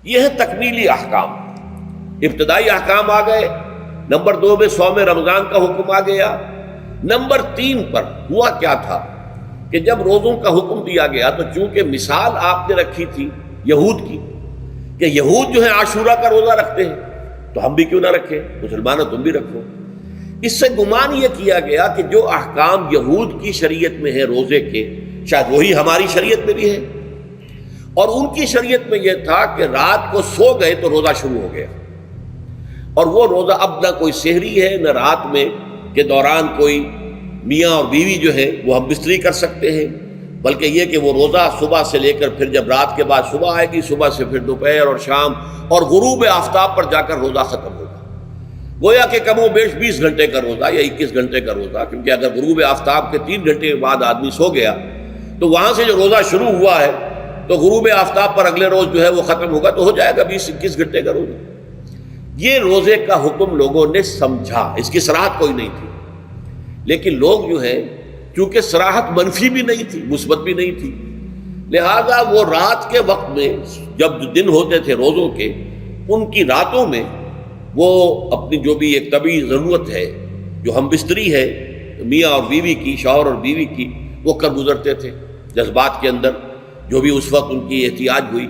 یہ ہے تکمیلی احکام۔ ابتدائی احکام آ گئے، نمبر 2 میں صوم رمضان کا حکم آ گیا۔ نمبر 3 پر ہوا کیا تھا کہ جب روزوں کا حکم دیا گیا تو چونکہ مثال آپ نے رکھی تھی یہود کی کہ یہود جو ہے عاشورہ کا روزہ رکھتے ہیں تو ہم بھی کیوں نہ رکھیں، مسلمانوں تم بھی رکھو، اس سے گمان یہ کیا گیا کہ جو احکام یہود کی شریعت میں ہے روزے کے، شاید وہی ہماری شریعت میں بھی ہے، اور ان کی شریعت میں یہ تھا کہ رات کو سو گئے تو روزہ شروع ہو گیا، اور وہ روزہ اب نہ کوئی سحری ہے نہ رات میں کے دوران کوئی میاں اور بیوی جو ہے وہ ہم بستری کر سکتے ہیں، بلکہ یہ کہ وہ روزہ صبح سے لے کر پھر جب رات کے بعد صبح آئے گی، صبح سے پھر دوپہر اور شام اور غروب آفتاب پر جا کر روزہ ختم ہوگا۔ گویا کہ کم و بیش 20 گھنٹے کا روزہ یا 21 گھنٹے کا روزہ، کیونکہ اگر غروب آفتاب کے 3 گھنٹے کے بعد آدمی سو گیا تو وہاں سے جو روزہ شروع ہوا ہے تو غروب آفتاب پر اگلے روز جو ہے وہ ختم ہوگا، تو ہو جائے گا 20-21 گھنٹے کا روزہ۔ یہ روزے کا حکم لوگوں نے سمجھا، اس کی صراحت کوئی نہیں تھی، لیکن لوگ جو ہے چونکہ صراحت منفی بھی نہیں تھی مثبت بھی نہیں تھی، لہذا وہ رات کے وقت میں جب دن ہوتے تھے روزوں کے، ان کی راتوں میں وہ اپنی جو بھی ایک طبعی ضرورت ہے جو ہم بستری ہے میاں اور بیوی کی، شوہر اور بیوی کی، وہ کر گزرتے تھے۔ جذبات کے اندر جو بھی اس وقت ان کی احتیاج ہوئی،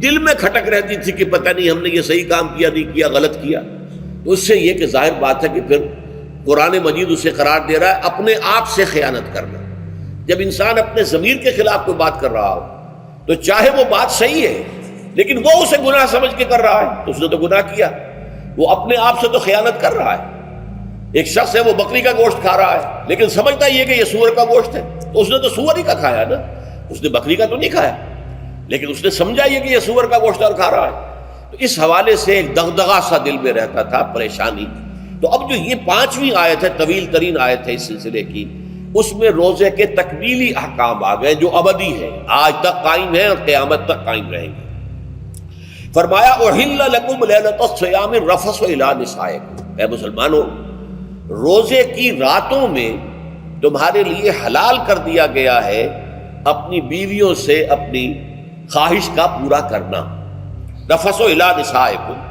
دل میں کھٹک رہتی تھی کہ پتہ نہیں ہم نے یہ صحیح کام کیا نہیں کیا، غلط کیا، تو اس سے یہ کہ ظاہر بات ہے کہ پھر قرآن مجید اسے قرار دے رہا ہے اپنے آپ سے خیانت کرنا۔ جب انسان اپنے ضمیر کے خلاف کوئی بات کر رہا ہو تو چاہے وہ بات صحیح ہے لیکن وہ اسے گناہ سمجھ کے کر رہا ہے تو اس نے تو گناہ کیا، وہ اپنے آپ سے تو خیانت کر رہا ہے۔ ایک شخص ہے وہ بکری کا گوشت کھا رہا ہے لیکن سمجھتا یہ کہ یہ سور کا گوشت ہے، تو اس نے تو سور ہی کا کھایا نا، اس نے بکری کا تو نہیں کھایا، لیکن اس نے سمجھا یہ کہ یہ سور کا گوشت اور کھا رہا ہے۔ تو اس حوالے سے ایک دغدغہ سا دل میں رہتا تھا، پریشانی۔ تو اب جو یہ 5ویں آیت ہے، طویل ترین آیت ہے اس سلسلے کی، اس میں روزے کے تکمیلی احکام آ گئے جو ابدی ہے، آج تک قائم ہیں اور قیامت تک قائم رہیں گے۔ فرمایا احل لکم لیلۃ الصیام الرفث الی نسائکم، اے مسلمانوں روزے کی راتوں میں تمہارے لیے حلال کر دیا گیا ہے اپنی بیویوں سے اپنی خواہش کا پورا کرنا۔ رفث الی نسائکم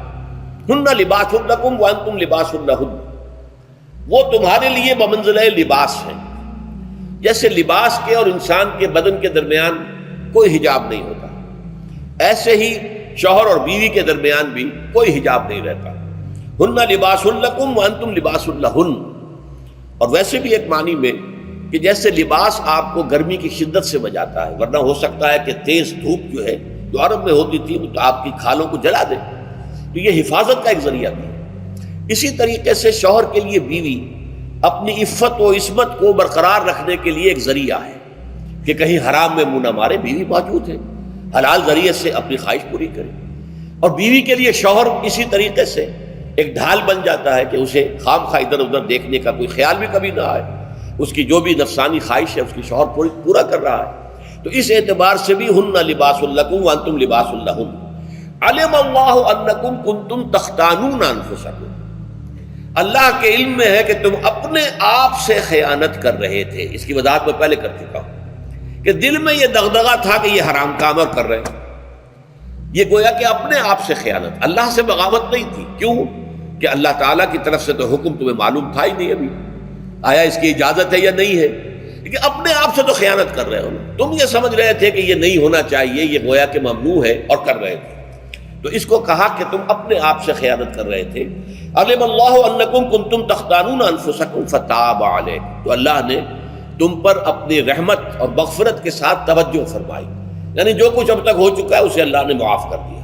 ہن لباس لکم وانتم لباس لہن، وہ تمہارے لیے بمنزلہ لباس ہیں، جیسے لباس کے اور انسان کے بدن کے درمیان کوئی حجاب نہیں ہوتا، ایسے ہی شوہر اور بیوی کے درمیان بھی کوئی حجاب نہیں رہتا۔ ہن لباس لکم وانتم لباس لہن، اور ویسے بھی ایک معنی میں کہ جیسے لباس آپ کو گرمی کی شدت سے بچاتا ہے، ورنہ ہو سکتا ہے کہ تیز دھوپ جو ہے جو عرب میں ہوتی تھی وہ تو آپ کی کھالوں کو جلا دے، تو یہ حفاظت کا ایک ذریعہ بھی ہے۔ اسی طریقے سے شوہر کے لیے بیوی اپنی عفت و عصمت کو برقرار رکھنے کے لیے ایک ذریعہ ہے کہ کہیں حرام میں منہ نہ مارے، بیوی موجود ہے، حلال ذریعے سے اپنی خواہش پوری کرے۔ اور بیوی کے لیے شوہر اسی طریقے سے ایک ڈھال بن جاتا ہے کہ اسے خام خواہ ادھر ادھر دیکھنے کا کوئی خیال بھی کبھی نہ آئے، اس کی جو بھی نفسانی خواہش ہے اس کی شوہر پورا کر رہا ہے۔ تو اس اعتبار سے بھی ہن لباس لکم وانتم لباس لہن۔ علم اللہ انکم کنتم تختانون انفسکم، اللہ کے علم میں ہے کہ تم اپنے آپ سے خیانت کر رہے تھے۔ اس کی وضاحت میں پہلے کر چکا ہوں کہ دل میں یہ دغدغہ تھا کہ یہ حرام کام اور کر رہے ہیں، یہ گویا کہ اپنے آپ سے خیانت، اللہ سے بغاوت نہیں تھی۔ کیوں کہ اللہ تعالیٰ کی طرف سے تو حکم تمہیں معلوم تھا ہی نہیں، ابھی آیا اس کی اجازت ہے یا نہیں ہے، لیکن اپنے آپ سے تو خیانت کر رہے ہو، تم یہ سمجھ رہے تھے کہ یہ نہیں ہونا چاہیے، یہ گویا کہ ممنوع ہے اور کر رہے تھے، تو اس کو کہا کہ تم اپنے آپ سے خیانت کر رہے تھے۔ علم اللہ انکم کنتم تختانون انفسکم فتاب علیکم، تو اللہ نے تم پر اپنی رحمت اور مغفرت کے ساتھ توجہ فرمائی، یعنی جو کچھ اب تک ہو چکا ہے اسے اللہ نے معاف کر دیا،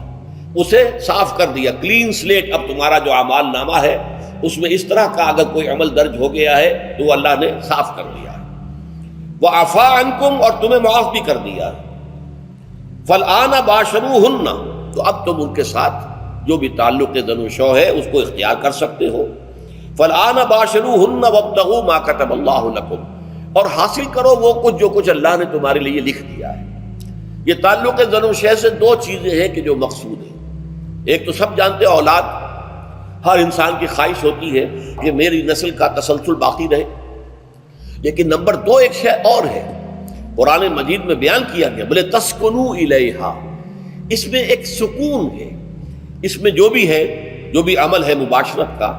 اسے صاف کر دیا، کلین سلیٹ۔ اب تمہارا جو اعمال نامہ ہے اس میں اس طرح کا اگر کوئی عمل درج ہو گیا ہے تو وہ اللہ نے صاف کر دیا ہے۔ وعفا عنکم، اور تمہیں معاف بھی کر دیا ہے۔ فالآن باشروہن، تو اب تم ان کے ساتھ جو بھی تعلق زن و شو ہے اس کو اختیار کر سکتے ہو۔ فالآن باشروہن وابتغوا ما کتب اللہ لکم، اور حاصل کرو وہ کچھ جو کچھ اللہ نے تمہارے لیے لکھ دیا ہے۔ یہ تعلق زن و شے سے 2 چیزیں ہیں کہ جو مقصود ہیں۔ ایک تو سب جانتے ہیں اولاد، ہر انسان کی خواہش ہوتی ہے کہ میری نسل کا تسلسل باقی رہے، لیکن نمبر 2 ایک شے اور ہے، قرآن مجید میں بیان کیا گیا، بولے تسکنوا الیہا، اس میں ایک سکون ہے، اس میں جو بھی ہے، جو بھی عمل ہے مباشرت کا،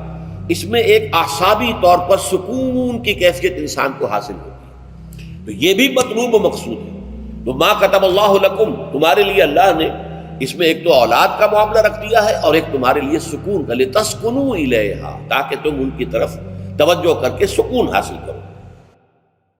اس میں ایک اعصابی طور پر سکون کی کیفیت انسان کو حاصل ہوتی ہے، تو یہ بھی مطلوب و مقصود ہے۔ تو ما کتب اللہ لکم، تمہارے لیے اللہ نے اس میں ایک تو اولاد کا معاملہ رکھ دیا ہے اور ایک تمہارے لیے سکون کا، لتسکنوا الیہا، تاکہ تم ان کی طرف توجہ کر کے سکون حاصل کرو۔